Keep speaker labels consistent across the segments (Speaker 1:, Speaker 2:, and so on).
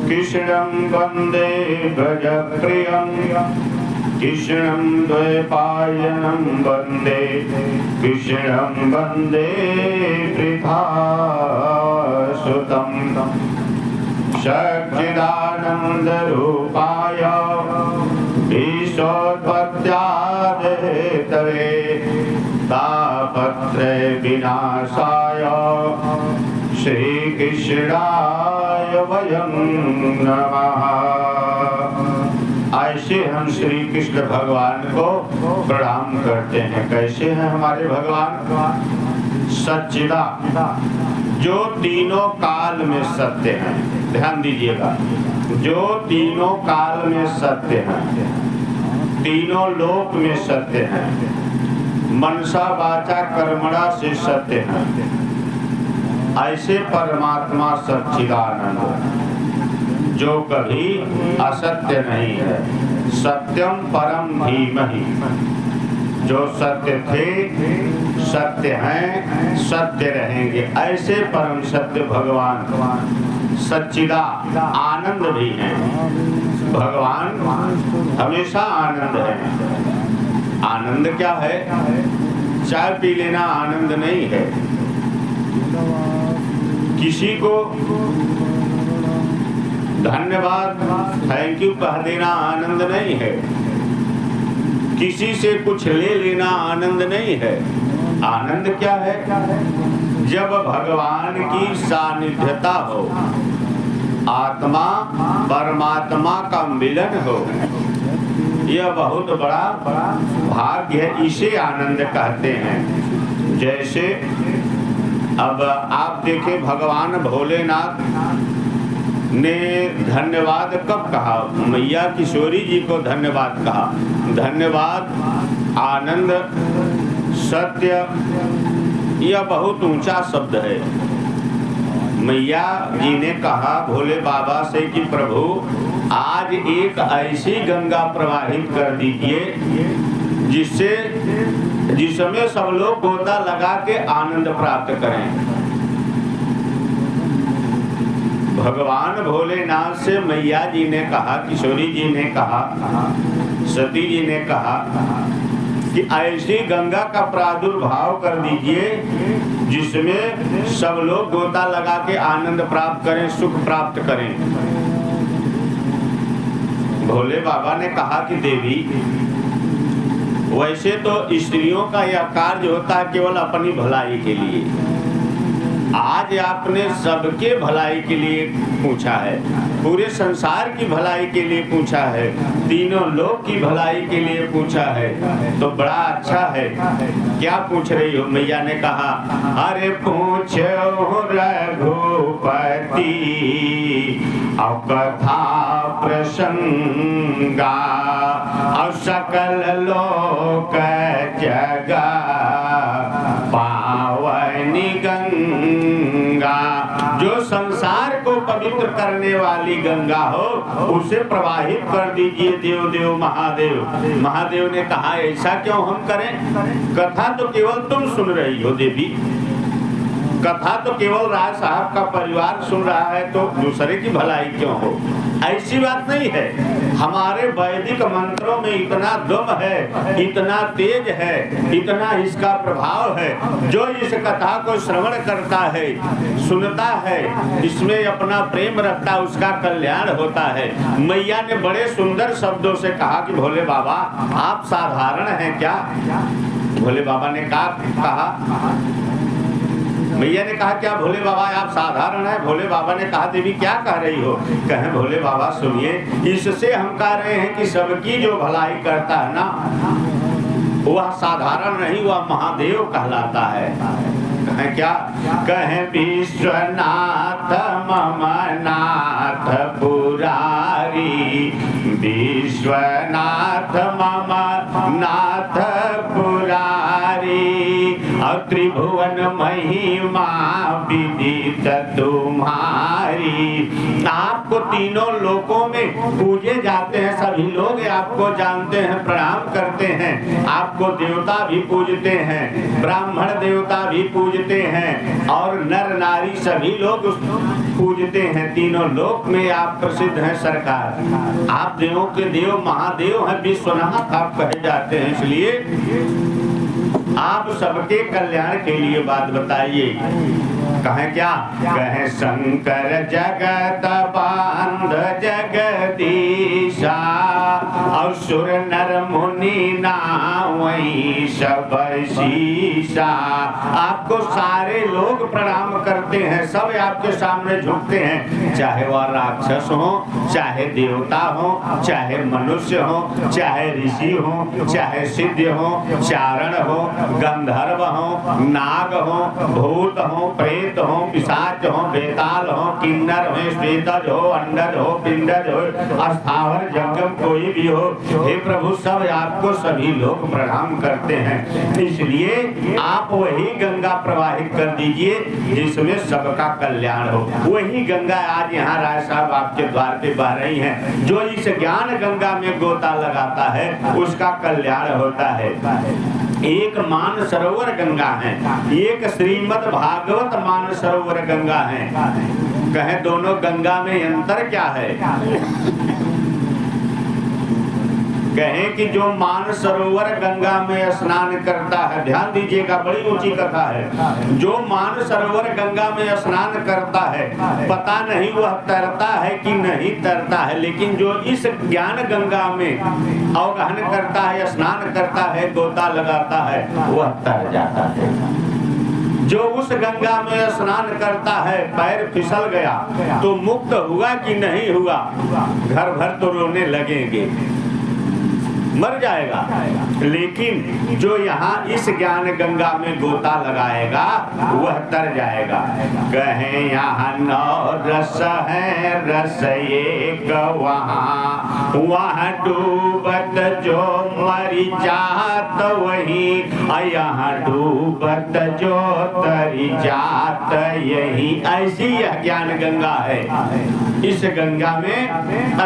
Speaker 1: कृष्णं वन्दे ब्रजप्रियं कृष्णं द्वैपायनं वन्दे कृष्णं वन्दे वृथासुतं सच्चिदानन्दरूपाय विश्वोत्पत्त्यादिहेतवे तापत्रय विनाशाय श्रीकृष्णाय वयं नमः। ऐसे हम श्री कृष्ण भगवान को प्रणाम करते हैं। कैसे हैं हमारे भगवान? सच्चिदा, जो तीनों काल में सत्य हैं। ध्यान दीजिएगा, जो तीनों काल में सत्य हैं, तीनों लोक में सत्य हैं, मनसा वाचा कर्मणा से सत्य हैं, ऐसे परमात्मा सच्चिदानंद जो कभी असत्य नहीं है। सत्यम परम धीमहि, जो सत्य थे, सत्य हैं, सत्य रहेंगे, ऐसे परम सत्य भगवान सच्चिदा आनंद भी हैं। भगवान हमेशा आनंद है। आनंद क्या है? चाय पी लेना आनंद नहीं है। किसी को धन्यवाद थैंक यू कह देना आनंद नहीं है। किसी से कुछ ले लेना आनंद नहीं है। आनंद क्या है? जब भगवान की सानिध्यता हो, आत्मा परमात्मा का मिलन हो, यह बहुत बड़ा भाग्य है। इसे आनंद कहते हैं। जैसे अब आप देखें, भगवान भोलेनाथ ने धन्यवाद कब कहा? मैया किशोरी जी को धन्यवाद कहा। धन्यवाद, आनंद, सत्य, यह बहुत ऊंचा शब्द है। मैया जी ने कहा भोले बाबा से कि प्रभु आज एक ऐसी गंगा प्रवाहित कर दीजिए जिसमें सब लोग गोता लगा के आनंद प्राप्त करें। भगवान भोलेनाथ से मैया जी ने कहा, किशोरी जी ने कहा, सती जी ने कहा कि ऐसी गंगा का प्रादुर्भाव कर दीजिए जिसमें सब लोग गोता लगा के आनंद प्राप्त करें, सुख प्राप्त करें। भोले बाबा ने कहा कि देवी, वैसे तो स्त्रियों का यह कार्य होता है केवल अपनी भलाई के लिए। आज आपने सबके भलाई के लिए पूछा है, पूरे संसार की भलाई के लिए पूछा है, तीनों लोक की भलाई के लिए पूछा है, तो बड़ा अच्छा है। क्या पूछ रही हो? मैया ने कहा, अरे पूछो रघुपति और कथा प्रसंगा और सकल लोक जगह पावनी गंगा। जो संसार को पवित्र करने वाली गंगा हो, उसे प्रवाहित कर दीजिए देव देव महादेव। महादेव ने कहा ऐसा क्यों हम करें? कथा तो केवल तुम सुन रही हो देवी, कथा तो केवल राज साहब का परिवार सुन रहा है, तो दूसरे की भलाई क्यों हो? ऐसी बात नहीं है। हमारे वैदिक मंत्रों में इतना दम है, इतना तेज है, इतना इसका प्रभाव है। जो इस कथा को श्रवण करता है, सुनता है, इसमें अपना प्रेम रखता है, उसका कल्याण होता है। मैया ने बड़े सुंदर शब्दों से कहा कि भोले बाबा आप साधारण हैं क्या? भोले बाबा ने कहा मैया ने कहा क्या भोले बाबा आप साधारण हैं? भोले बाबा ने कहा देवी क्या कह रही हो? कहे भोले बाबा सुनिए, इससे हम कह रहे हैं कि सबकी जो भलाई करता है ना, वह साधारण नहीं, वह महादेव कहलाता है। कहे क्या? कहे विश्वनाथ मम नाथ पुरारी, विश्वनाथ मम नाथ पुरारी, और त्रिभुवन महिमा विदित तुम्हारी। आप आपको तीनों लोकों में पूजे जाते हैं, सभी लोग आपको जानते हैं, प्रणाम करते हैं। आपको देवता भी पूजते हैं, ब्राह्मण देवता भी पूजते हैं और नर नारी सभी लोग पूजते हैं। तीनों लोक में आप प्रसिद्ध हैं सरकार। आप देवों के देव महादेव हैं, विश्वनाथ आप कहे जाते हैं। इसलिए आप सबके कल्याण के लिए बात बताइए। कहें क्या? कहें शंकर जगत बांध जगदीशा, असुर नर मुनि नावई सब शीशा। आपको सारे लोग प्रणाम करते हैं, सब आपके सामने झुकते हैं, चाहे वह राक्षस हो, चाहे देवता हो, चाहे मनुष्य हो, चाहे ऋषि हो, चाहे सिद्ध हो, चारण हो, गंधर्व हो, नाग हो, भूत हो, प्रेत हो, पिशाच हो, बेताल हो, किन्नर हो, श्वेतज हो, अंडज हो, पिंडज हो, अस्थावर जंगम कोई भी हो, हे प्रभु सब आपको सभी लोग प्रणाम करते हैं। इसलिए आप वही गंगा प्रवाहित कर दीजिए जिसमें सबका कल्याण हो। वही गंगा आज यहाँ राय साहब आपके द्वार पे बह रही हैं। जो इस ज्ञान गंगा में गोता लगाता है उसका कल्याण होता है। एक मान सरोवर गंगा है, एक श्रीमद् भागवत मान सरोवर गंगा है। कहें दोनों गंगा में अंतर क्या है? कहें कि जो मान सरोवर गंगा में स्नान करता है, ध्यान दीजिएगा बड़ी ऊंची कथा है, जो मान सरोवर गंगा में स्नान करता है पता नहीं वह तरता है कि नहीं तरता है, लेकिन जो इस ज्ञान गंगा में अवगाहन करता है, स्नान करता है, गोता लगाता है, वह तर जाता है। जो उस गंगा में स्नान करता है पैर फिसल गया तो मुक्त हुआ कि नहीं हुआ? घर भर तो रोने लगेंगे, मर जाएगा। लेकिन जो यहाँ इस ज्ञान गंगा में गोता लगाएगा वह तर जाएगा। कहें यहाँ 9 रस है, रस एक वहाँ, वहाँ डूबत जो मरी जात वही, यहाँ डूबत जो तरी जात यही। ऐसी यह ज्ञान गंगा है। इस गंगा में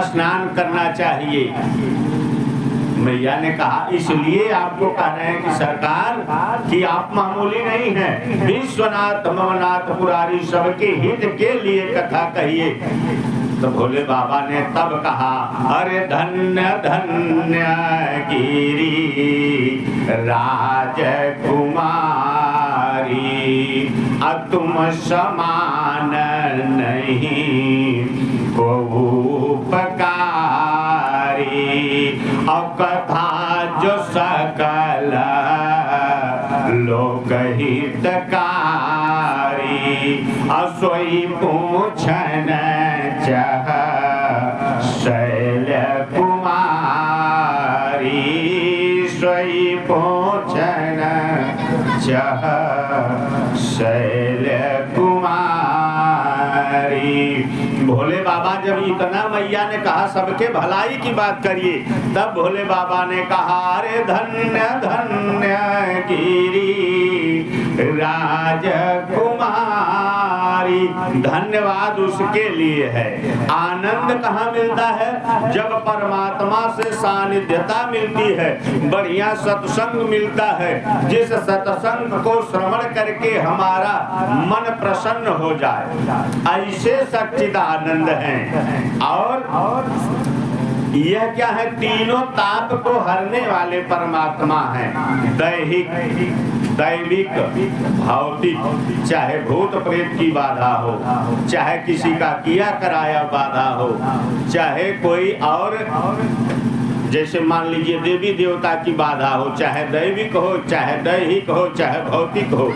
Speaker 1: स्नान करना चाहिए। मैया ने कहा इसलिए आपको कह रहे हैं कि सरकार कि आप मामूली नहीं हैं, विश्वनाथ ममनाथ पुरारी सबके हित के लिए कथा कहिए। तो भोले बाबा ने तब कहा, अरे धन्य धन्य गिरी राजकुमारी, तुम समान नहीं को उपकारी, कथा जो सकल लोक हितकारी, सोई पूछन चह शैल कुमारी, सोई पूछन चह शैल कुमारी। भोले बाबा जब इतना मैया ने कहा सबके भलाई की बात करिए, तब भोले बाबा ने कहा, अरे धन्य धन्य गिरी राजकुमारी। धन्यवाद उसके लिए है। आनंद कहाँ मिलता है? जब परमात्मा से सानिध्यता मिलती है, बढ़िया सत्संग मिलता है, जिस सत्संग को श्रवण करके हमारा मन प्रसन्न हो जाए, ऐसे सच्चिदानंद हैं। और यह क्या है? तीनों ताप को हरने वाले परमात्मा हैं। दैहिक, दैविक, भौतिक, चाहे भूत प्रेत की बाधा हो, चाहे किसी का किया कराया बाधा हो, चाहे कोई और जैसे मान लीजिए देवी देवता की बाधा हो, चाहे दैविक हो, चाहे दैहिक हो, चाहे भौतिक हो,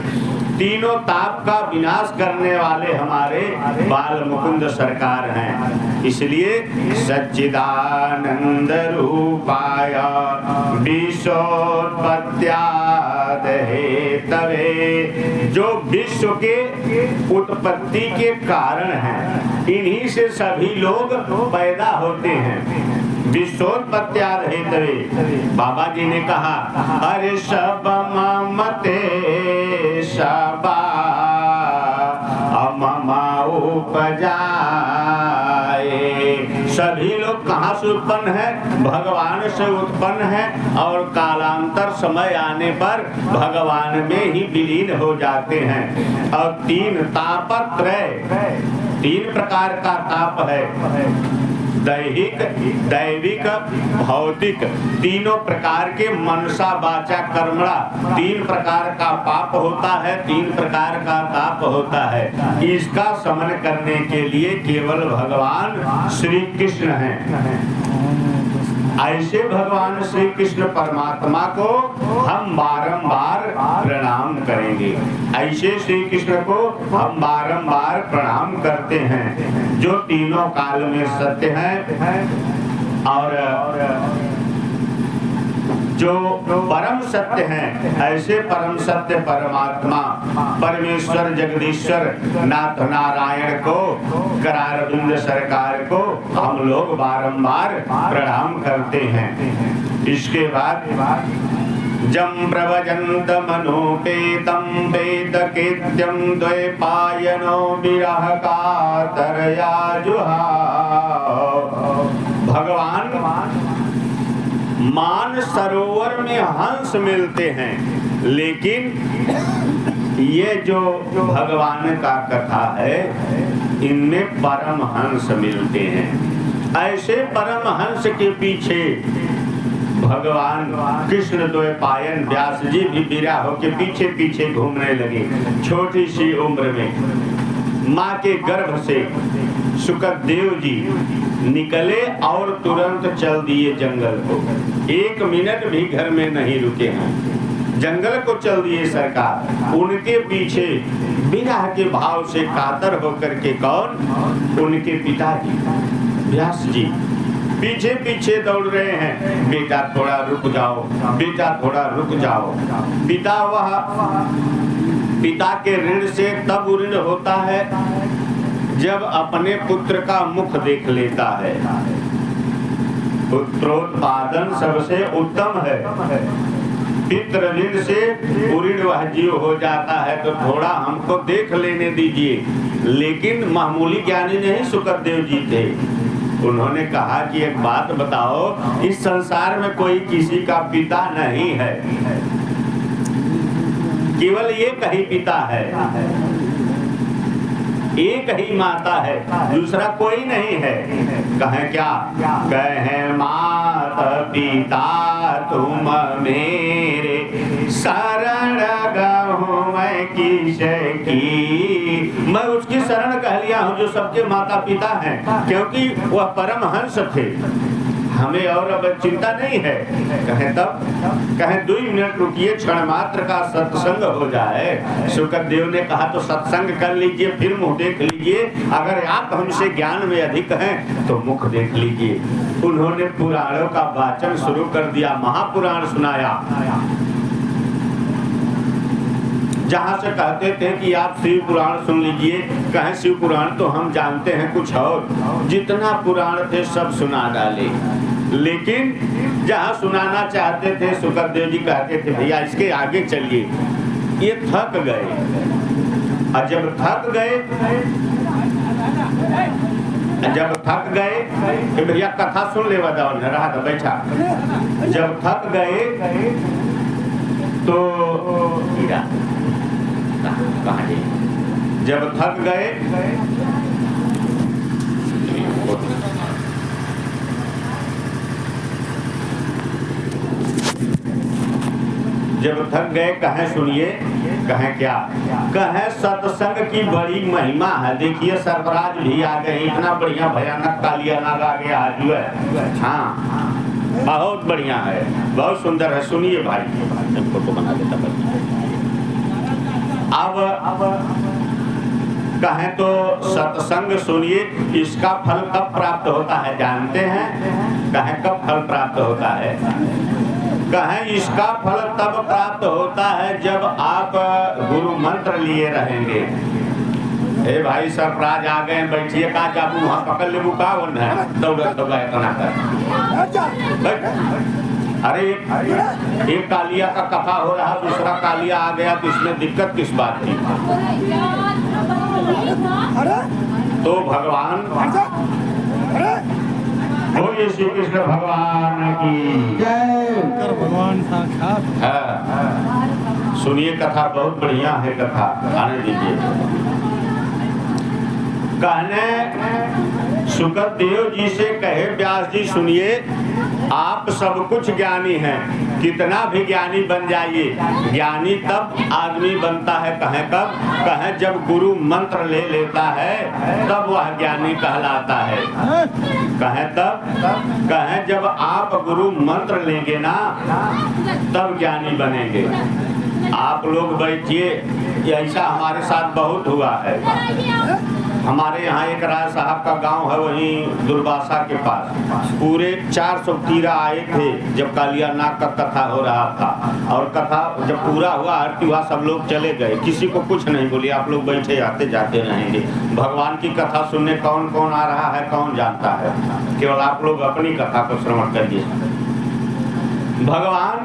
Speaker 1: तीनों ताप का विनाश करने वाले हमारे बाल मुकुंद सरकार हैं। इसलिए सच्चिदानंद रूपाय विश्वोत्पत्त्याद हेतवे, जो विश्व के उत्पत्ति के कारण हैं, इन्हीं से सभी लोग पैदा होते हैं। विश्वोत्पत्त्याद हेतवे। बाबा जी ने कहा, अरे सब ममते सबा ममा उपजाए, सभी लोग कहाँ से उत्पन्न है? भगवान से उत्पन्न है और कालांतर समय आने पर भगवान में ही विलीन हो जाते हैं। और तीन तापत्रय, तीन प्रकार का ताप है, दैहिक, दैविक, भौतिक, तीनों प्रकार के मनसा वाचा कर्मणा, तीन प्रकार का पाप होता है, तीन प्रकार का ताप होता है। इसका शमन करने के लिए केवल भगवान श्री कृष्ण हैं। ऐसे भगवान श्री कृष्ण परमात्मा को हम बारंबार प्रणाम करेंगे। ऐसे श्री कृष्ण को हम बारंबार प्रणाम करते हैं जो तीनों काल में सत्य हैं और जो परम सत्य हैं। ऐसे परम सत्य परमात्मा परमेश्वर जगदीश्वर नाथ नारायण को, करारविंद सरकार को हम लोग बारंबार प्रणाम करते हैं। इसके बाद जम प्रवजंत मनोपेतम वेदकेत्यम द्वैपायनो विरह कातरया जुहाव। भगवान मान सरोवर में हंस मिलते हैं, लेकिन ये जो भगवान का कथा है इनमें परम हंस मिलते हैं। ऐसे परम हंस के पीछे भगवान कृष्ण द्वैपायन व्यास जी भी विरह होके पीछे पीछे घूमने लगे। छोटी सी उम्र में माँ के गर्भ से सुखदेव जी निकले और तुरंत चल दिए जंगल को। एक मिनट भी घर में नहीं रुके हैं, जंगल को चल दिए सरकार। उनके पीछे विरह के भाव से कातर होकर के कौन? उनके पिताजी व्यास जी पीछे पीछे दौड़ रहे हैं। बेटा थोड़ा रुक जाओ, बेटा थोड़ा रुक जाओ। पिता के ऋण से तब ऋण होता है जब अपने पुत्र का मुख देख लेता है। पुत्रोत्पादन सबसे उत्तम है। पितृ ऋण से ऋण वह जीव हो जाता है, तो थोड़ा हमको देख लेने दीजिए। लेकिन मामूली ज्ञानी नहीं सुखदेव जी थे। उन्होंने कहा कि एक बात बताओ, इस संसार में कोई किसी का पिता नहीं है, केवल एक ही पिता है, एक ही माता है, दूसरा कोई नहीं है। कहें क्या? कहे माता पिता तुम मेरे, शरण गहूँ मैं किसकी। मैं उसकी शरण कह लिया हूँ जो सबके माता पिता हैं, क्योंकि वह परम हंस थे। हमें और अब चिंता नहीं है। कहें तब? कहें 2 मिनट रुकिए, क्षण मात्र का सत्संग हो जाए। सुखदेव ने कहा तो सत्संग कर लीजिए, फिर मुंह देख लीजिए। अगर आप हमसे ज्ञान में अधिक हैं तो मुख देख लीजिए। उन्होंने पुराणों का वाचन शुरू कर दिया, महापुराण सुनाया। जहाँ से कहते थे कि आप शिव पुराण सुन लीजिए, कहें शिव पुराण तो हम जानते हैं कुछ और, जितना पुराण थे सब सुना डाले। लेकिन जहाँ सुनाना चाहते थे सुखदेव जी कहते थे भैया इसके आगे चलिए। ये थक गए, और जब थक गए तो भैया कथा सुन ले, बताओ न रहा था बैठा। जब थक गए तो जब थक गए कहें सुनिए। कहें क्या? कहें सत्संग की बड़ी महिमा है। देखिए सरफराज भी आ गए, इतना बढ़िया भयानक कालिया नाग आ गया आज है। हाँ बहुत बढ़िया है, बहुत सुंदर है। सुनिए भाई, फोटो बना देता। अब कहें तो सत्संग सुनिए, इसका फल कब प्राप्त होता है जानते हैं? कहें कब फल प्राप्त होता है? कहें इसका फल तब प्राप्त होता है जब आप गुरु मंत्र लिए रहेंगे। ए भाई सरफराज आ गए, बैठिए। कहा जाबू वहाँ पकड़ ले, बुका है दौड़त होगा इतना कर। अरे एक कालिया का कथा हो रहा, दूसरा कालिया आ गया, तो इसमें दिक्कत किस बात की? तो भगवान बोलिए श्री कृष्ण भगवान की
Speaker 2: जय।
Speaker 3: भगवान साक्षात
Speaker 1: है। सुनिए कथा बहुत बढ़िया है, कथा आने दीजिए। कहने सुखदेव जी से कहे व्यास जी सुनिए, आप सब कुछ ज्ञानी हैं, कितना भी ज्ञानी बन जाइए, ज्ञानी तब आदमी बनता है। कहें कब? कहें जब गुरु मंत्र ले लेता है तब वह ज्ञानी कहलाता है। कहें तब? कहें जब आप गुरु मंत्र लेंगे ना तब ज्ञानी बनेंगे। आप लोग बैठिए, ऐसा हमारे साथ बहुत हुआ है। हमारे यहाँ एक राय साहब का गांव है, वहीं दुर्वासा के पास। पूरे 400 कीड़ा आए थे जब कालिया नाग का कथा हो रहा था, और कथा जब पूरा हुआ, आरती हुआ, सब लोग चले गए, किसी को कुछ नहीं बोली। आप लोग बैठे आते जाते रहेंगे। भगवान की कथा सुनने कौन कौन आ रहा है कौन जानता है, केवल आप लोग अपनी कथा को श्रवण करिए। भगवान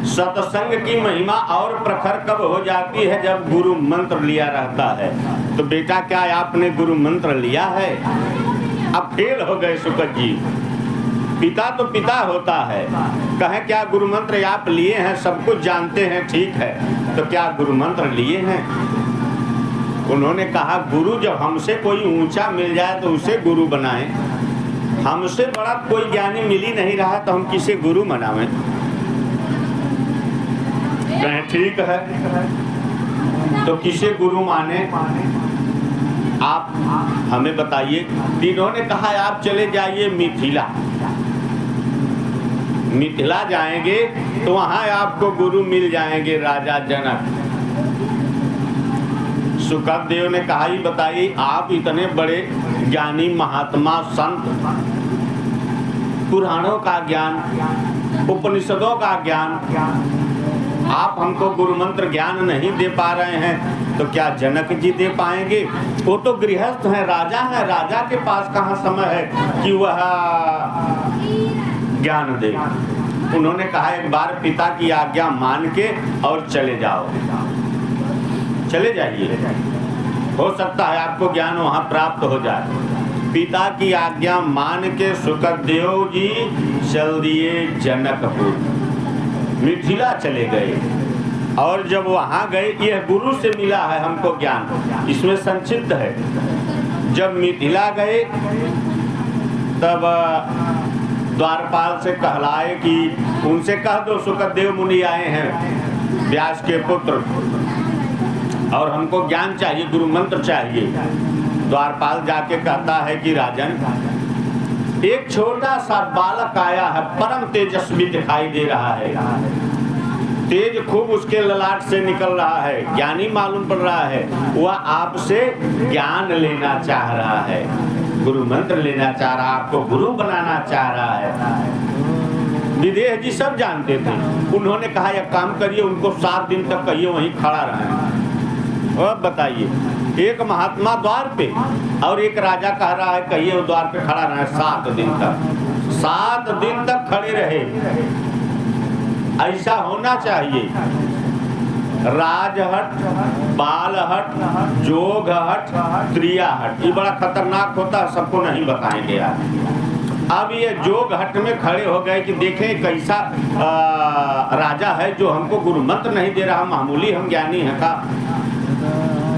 Speaker 1: सत्संग की महिमा और प्रखर कब हो जाती है? जब गुरु मंत्र लिया रहता है। तो बेटा क्या आपने गुरु मंत्र लिया है? अब फेल हो गए सुकत जी। पिता तो पिता होता है। कहें क्या गुरु मंत्र आप लिए हैं? सब कुछ जानते हैं, ठीक है, तो क्या गुरु मंत्र लिए हैं? उन्होंने कहा गुरु जब हमसे कोई ऊंचा मिल जाए तो उसे गुरु बनाएं। हमसे बड़ा कोई ज्ञानी मिल ही नहीं रहा तो हम किसे गुरु बनावें? कहें ठीक है, तो किसे गुरु माने? आप हमें बताइए। इन्होंने कहा आप चले जाइए मिथिला। मिथिला जाएंगे तो वहां आपको गुरु मिल जाएंगे, राजा जनक। सुखदेव ने कहा ही बताइए, आप इतने बड़े ज्ञानी महात्मा संत, पुराणों का ज्ञान, उपनिषदों का ज्ञान, आप हमको गुरु मंत्र ज्ञान नहीं दे पा रहे हैं तो क्या जनक जी दे पाएंगे? वो तो गृहस्थ हैं, राजा है, राजा के पास कहाँ समय है कि वह ज्ञान दे। उन्होंने कहा एक बार पिता की आज्ञा मान के और चले जाओ, चले जाइए, हो सकता है आपको ज्ञान वहाँ प्राप्त हो जाए। पिता की आज्ञा मान के सुखदेव जी चल दिए जनकपुर, मिथिला चले गए। और जब वहाँ गए, यह गुरु से मिला है हमको ज्ञान, इसमें संक्षिप्त है। जब मिथिला गए तब द्वारपाल से कहलाए कि उनसे कह दो सुखदेव मुनि आए हैं, व्यास के पुत्र, और हमको ज्ञान चाहिए, गुरु मंत्र चाहिए। द्वारपाल जाके कहता है कि राजन, एक छोटा सा बालक आया है, परम तेजस्वी दिखाई दे रहा है, तेज खूब उसके ललाट से निकल रहा है, ज्ञानी मालूम पड़ रहा है। वह आपसे ज्ञान लेना चाह रहा है, गुरु मंत्र लेना चाह रहा है, आपको गुरु बनाना चाह रहा है। विदेह जी सब जानते थे। उन्होंने कहा एक काम करिए, उनको 7 दिन तक कहिए वहीं खड़ा रहे। अब बताइए, एक महात्मा द्वार पे और एक राजा कह रहा है कहिए वो द्वार पे खड़ा रहे 7 दिन तक। 7 दिन तक खड़े रहे। ऐसा होना चाहिए। राजहट, बालहट, जोगहट, त्रियाहट, ये बड़ा खतरनाक होता है, सबको नहीं बताएंगे यार। अब ये जोगहट में खड़े हो गए कि देखें कैसा राजा है जो हमको गुरु मंत्र नहीं दे रहा, मामूली हम ज्ञानी हैं का।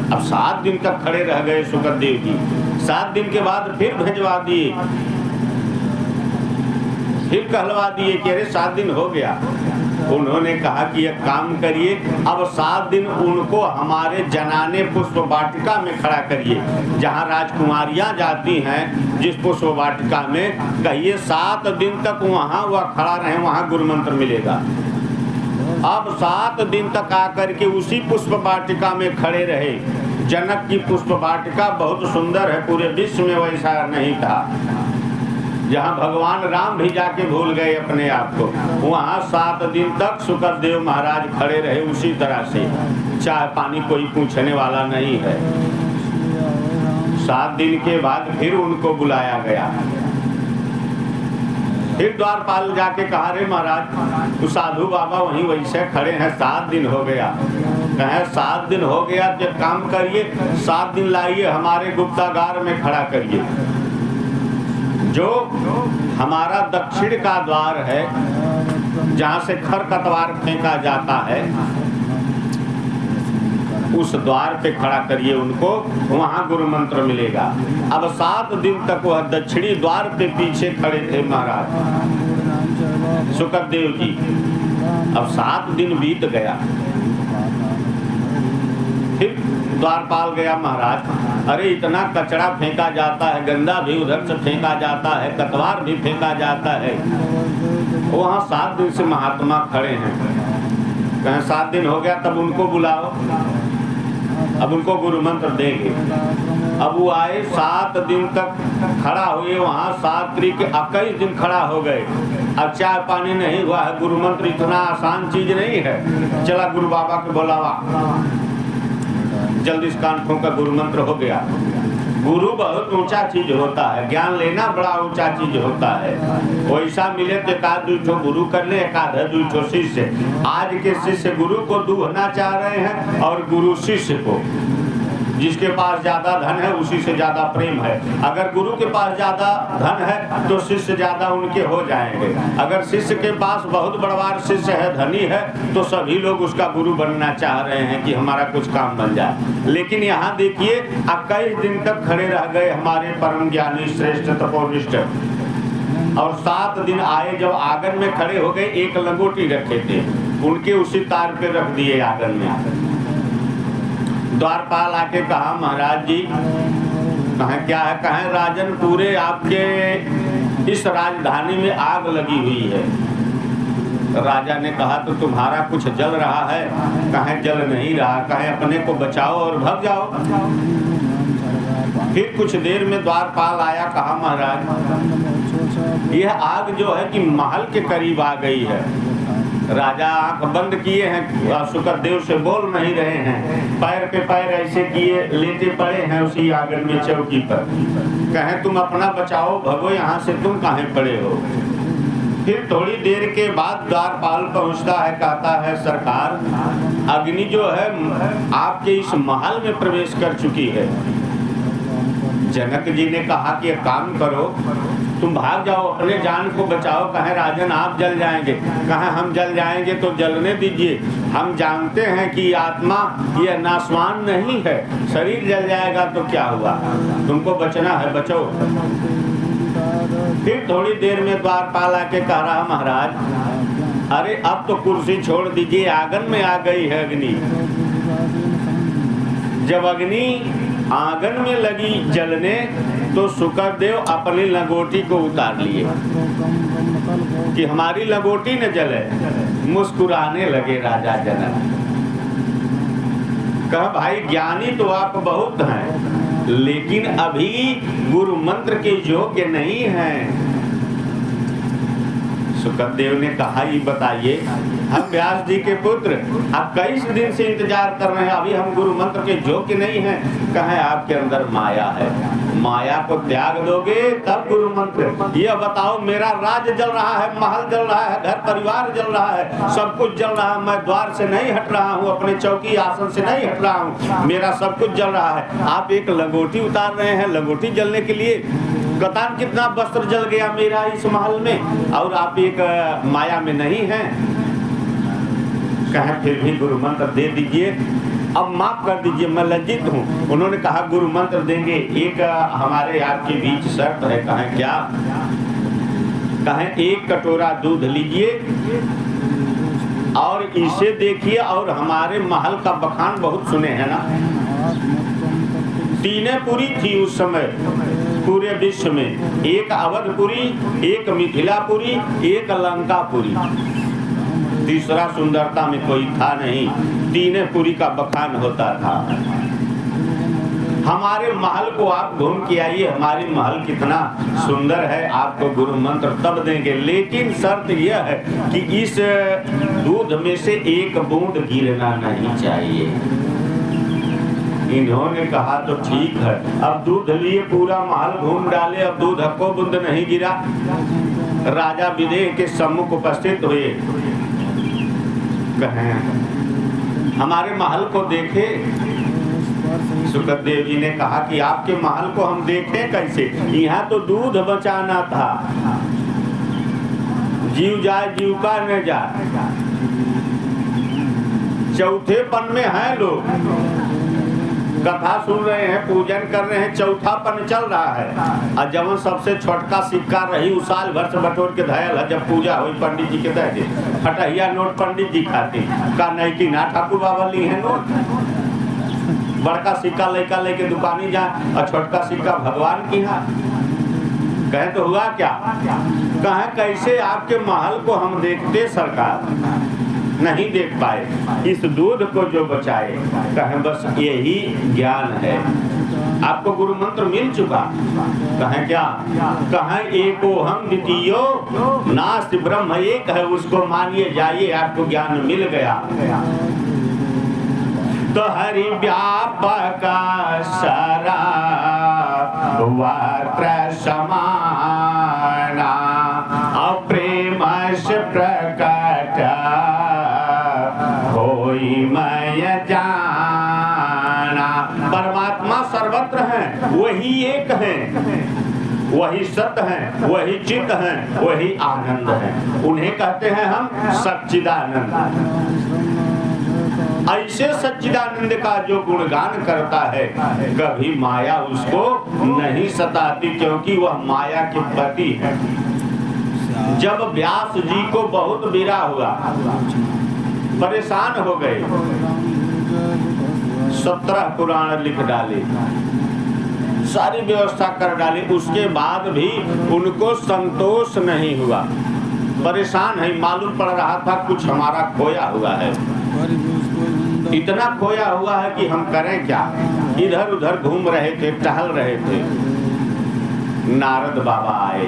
Speaker 1: अब 7 दिन तक खड़े रह गए सुखदेव जी। 7 दिन के बाद फिर भिजवा दिए, फिर कहलवा दिए कि अरे 7 दिन हो गया। उन्होंने कहा कि एक काम करिए, अब 7 दिन उनको हमारे जनाने पुष्प वाटिका में खड़ा करिए, जहाँ राजकुमारियाँ जाती हैं जिस पुष्प वाटिका में, कहिए 7 दिन तक वहाँ वह खड़ा रहे, वहाँ गुरु मंत्र मिलेगा। अब 7 दिन तक आकर के उसी पुष्प वाटिका में खड़े रहे। जनक की पुष्प वाटिका बहुत सुंदर है, पूरे विश्व में वैसा नहीं था। जहाँ भगवान राम भी जाके भूल गए अपने आप को, वहाँ 7 दिन तक सुखदेव महाराज खड़े रहे उसी तरह से, चाय पानी कोई पूछने वाला नहीं है। 7 दिन के बाद फिर उनको बुलाया गया। फिर द्वारपाल जाके कहा रे महाराज, तो साधु बाबा वहीं वैसे खड़े हैं, 7 दिन हो गया। कहे 7 दिन हो गया तो काम करिए, 7 दिन लाइए हमारे गुप्तागार में खड़ा करिए। जो हमारा दक्षिण का द्वार है, जहाँ से खरपतवार फेंका जाता है, उस द्वार पे खड़ा करिए उनको, वहाँ गुरु मंत्र मिलेगा। अब 7 दिन तक वह दक्षिणी द्वार पे पीछे खड़े थे महाराज सुखदेव जी। अब 7 दिन बीत गया, फिर द्वारपाल गया महाराज। अरे इतना कचरा फेंका जाता है, गंदा भी उधर से फेंका जाता है, कतवार भी फेंका जाता है। वहाँ 7 दिन से महात्मा खड़े हैं। कहें 7 दिन हो गया, तब उनको बुलाओ, अब उनको गुरु मंत्र देंगे। अब वो आए, 7 दिन तक खड़ा हुए वहाँ, 7 तारीख 21 दिन खड़ा हो गए। अब चाय पानी नहीं हुआ है। गुरु मंत्र इतना आसान चीज नहीं है। चला गुरु बाबा को बुलावा, जल्दी से कान ठोंका, गुरु मंत्र हो गया। गुरु बहुत ऊंचा चीज होता है, ज्ञान लेना बड़ा ऊंचा चीज होता है। वैसा मिले तो एकाध दो गुरु कर ले, एकाध दो शिष्य। आज के शिष्य गुरु को दूहना चाह रहे हैं, और गुरु शिष्य को। जिसके पास ज्यादा धन है उसी से ज्यादा प्रेम है। अगर गुरु के पास ज्यादा धन है तो शिष्य ज्यादा उनके हो जाएंगे। अगर शिष्य के पास बहुत बड़वार शिष्य है, धनी है, तो सभी लोग उसका गुरु बनना चाह रहे हैं कि हमारा कुछ काम बन जाए। लेकिन यहाँ देखिए, 21 दिन तक खड़े रह गए हमारे परम ज्ञानी श्रेष्ठ तपोनिष्ठ। और 7 दिन आए, जब आंगन में खड़े हो गए, एक लंगोटी रखे थे, उनके उसी तार पे रख दिए आंगन में। द्वारपाल आके कहा, महाराज जी कहें क्या है? कहें राजन, पूरे आपके इस राजधानी में आग लगी हुई है। राजा ने कहा, तो तुम्हारा कुछ जल रहा है? कहें जल नहीं रहा। कहें अपने को बचाओ और भाग जाओ। फिर कुछ देर में द्वारपाल आया, कहा महाराज यह आग जो है कि महल के करीब आ गई है। राजा आंख बंद किए हैं, सुखदेव से बोल नहीं रहे हैं, पैर पे पैर ऐसे किए लेटे पड़े हैं उसी आंगन में चौकी पर। कहें तुम अपना बचाओ, भगो यहाँ से, तुम कहाँ पड़े हो? फिर थोड़ी देर के बाद द्वारपाल पहुंचता है, कहता है सरकार, अग्नि जो है आपके इस महल में प्रवेश कर चुकी है। जनक जी ने कहा कि एक काम करो, तुम भाग जाओ, अपने जान को बचाओ। कहें राजन आप जल जाएंगे। कहें हम जल जाएंगे तो जलने दीजिए, हम जानते हैं कि आत्मा ये नाशवान नहीं है, शरीर जल जाएगा तो क्या हुआ, तुमको बचना है, बचो। फिर थोड़ी देर में द्वारपाल आके कह रहा, महाराज अरे अब तो कुर्सी छोड़ दीजिए, आंगन में आ गई है अग्नि। जब अग्नि आंगन में लगी जलने, तो सुखदेव अपनी लंगोटी को उतार लिए कि हमारी लंगोटी न जले। मुस्कुराने लगे राजा जनक। कहा भाई ज्ञानी तो आप बहुत हैं, लेकिन अभी गुरु मंत्र के योग्य नहीं हैं। सुखदेव ने कहा, ये बताइए, हम व्यास जी के पुत्र आप 21 दिन से इंतजार कर रहे हैं, अभी हम गुरु मंत्र के योग्य नहीं हैं। कहें आपके अंदर माया है, माया को त्याग दोगे तब गुरु मंत्र। ये बताओ, मेरा राज्य जल रहा है, महल जल रहा है, घर परिवार जल रहा है, सब कुछ जल रहा है, मैं द्वार से नहीं हट रहा हूँ, अपने चौकी आसन से नहीं हट रहा हूँ, मेरा सब कुछ जल रहा है। आप एक लंगोटी उतार रहे हैं, लंगोटी जलने के लिए कतान कितना वस्त्र जल गया मेरा इस महल में, और आप एक माया में नहीं हैं। कहें फिर भी गुरु मंत्र दे दीजिए, अब माफ कर दीजिए, मैं लज्जित हूँ। उन्होंने कहा गुरु मंत्र देंगे, एक हमारे आपके बीच शर्त है। कहें क्या? कहें एक कटोरा दूध लीजिए और इसे देखिए, और हमारे महल का बखान बहुत सुने हैं ना। 3 पुरी थी उस समय पूरे विश्व में, एक अवधपुरी, एक मिथिलापुरी, एक लंकापुरी, तीसरा सुंदरता में कोई था नहीं। 3 पुरी का बखान होता था। हमारे महल को आप घूम के आइए, हमारी महल कितना सुंदर है, आपको गुरु मंत्र तब देंगे, लेकिन शर्त यह है कि इस दूध में से एक बूंद गिरना नहीं चाहिए। इन्होंने कहा तो ठीक है। अब दूध लिए पूरा महल घूम डाले, अब दूध को बूंद नहीं गिरा। राजा विदेह के सम्मुख उपस्थित हुए, कहें हमारे महल को देखे, सुखदेव जी ने कहा कि आपके महल को हम देखें कैसे, यहाँ तो दूध बचाना था, जीव जाए जीव का न जाए। चौथे पन में हैं लोग, कथा सुन रहे हैं, पूजन कर रहे हैं, चौथा पन चल रहा है। और जब सबसे छोटका सिक्का रही उस साल भर से बटोर के धयल है, जब पूजा हुई पंडित जी के दे दे, फटहिया नोट पंडित जी खाते का नहीं कि ना ठाकुर बाबा ली है नोट। बड़का सिक्का लेकर लेके दुकानी जाए और छोटका सिक्का भगवान की है। कहे तो हुआ क्या, कहे कैसे आपके महल को हम देखते सरकार, नहीं देख पाए, इस दूध को जो बचाए। कहें बस यही ज्ञान है, आपको गुरु मंत्र मिल चुका। कहें क्या, कहें एको हम द्वितीयो नास्ति ब्रह्म एक है, उसको मानिए जाइए, आपको ज्ञान मिल गया। तो हरि व्यापक सारा समाना अप्रेमश प्रकट होई मैं जाना। परमात्मा सर्वत्र है, वही एक है, वही सत्य है, वही चित्त है, वही आनंद है। उन्हें कहते हैं हम सच्चिदानंद। ऐसे सच्चिदानंद का जो गुणगान करता है, कभी माया उसको नहीं सताती, क्योंकि वह माया के पति है। जब व्यास जी को बहुत बीरा हुआ, परेशान हो गए, 17 पुराण लिख डाले, सारी व्यवस्था कर डाली, उसके बाद भी उनको संतोष नहीं हुआ। परेशान है, मालूम पड़ रहा था कुछ हमारा खोया हुआ है, इतना खोया हुआ है कि हम करें क्या। इधर उधर घूम रहे थे, टहल रहे थे, नारद बाबा आए।